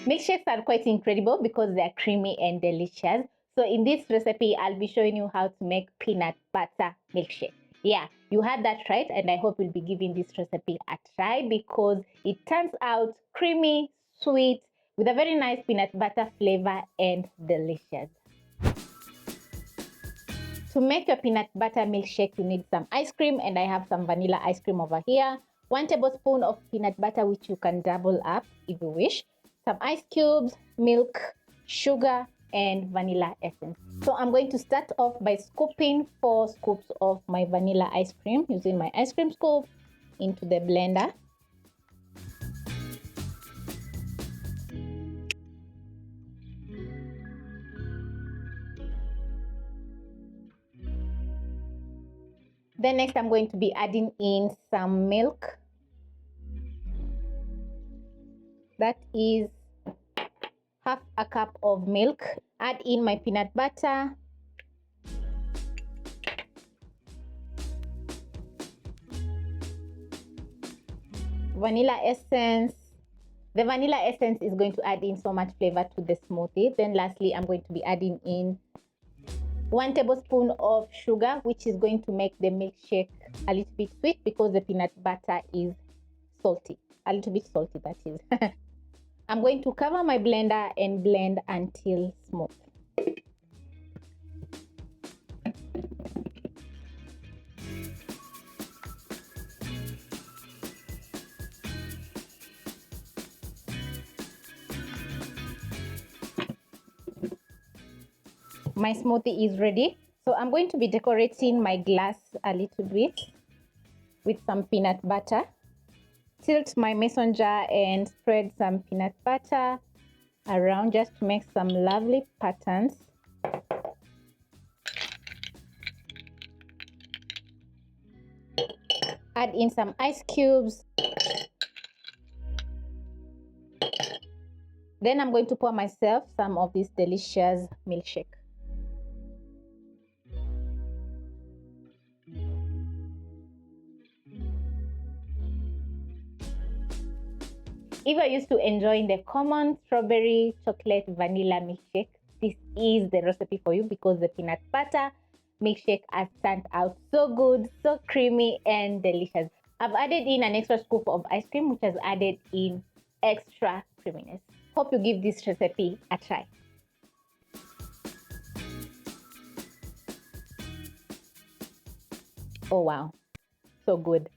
Milkshakes are quite incredible because they are creamy and delicious. So in this recipe, I'll be showing you how to make peanut butter milkshake. Yeah, you had that right, and I hope you'll be giving this recipe a try because it turns out creamy, sweet, with a very nice peanut butter flavor and delicious. To make your peanut butter milkshake, you need some ice cream, and I have some vanilla ice cream over here. 1 tablespoon of peanut butter, which you can double up if you wish. Some ice cubes, milk, sugar, and vanilla essence. So I'm going to start off by scooping 4 scoops of my vanilla ice cream using my ice cream scoop into the blender. Then next I'm going to be adding in some milk. That is half a cup of milk. Add in my peanut butter, vanilla essence. The vanilla essence is going to add in so much flavor to the smoothie. Then lastly, I'm going to be adding in 1 tablespoon of sugar, which is going to make the milkshake a little bit sweet because the peanut butter is salty. A little bit salty, that is. I'm going to cover my blender and blend until smooth. My smoothie is ready. So I'm going to be decorating my glass a little bit with some peanut butter. Tilt my mason jar and spread some peanut butter around just to make some lovely patterns. Add in some ice cubes. Then I'm going to pour myself some of this delicious milkshake. If you're used to enjoying the common strawberry chocolate vanilla milkshake, this is the recipe for you because the peanut butter milkshake has turned out so good, so creamy and delicious. I've added in an extra scoop of ice cream, which has added in extra creaminess. Hope you give this recipe a try. Oh wow, so good.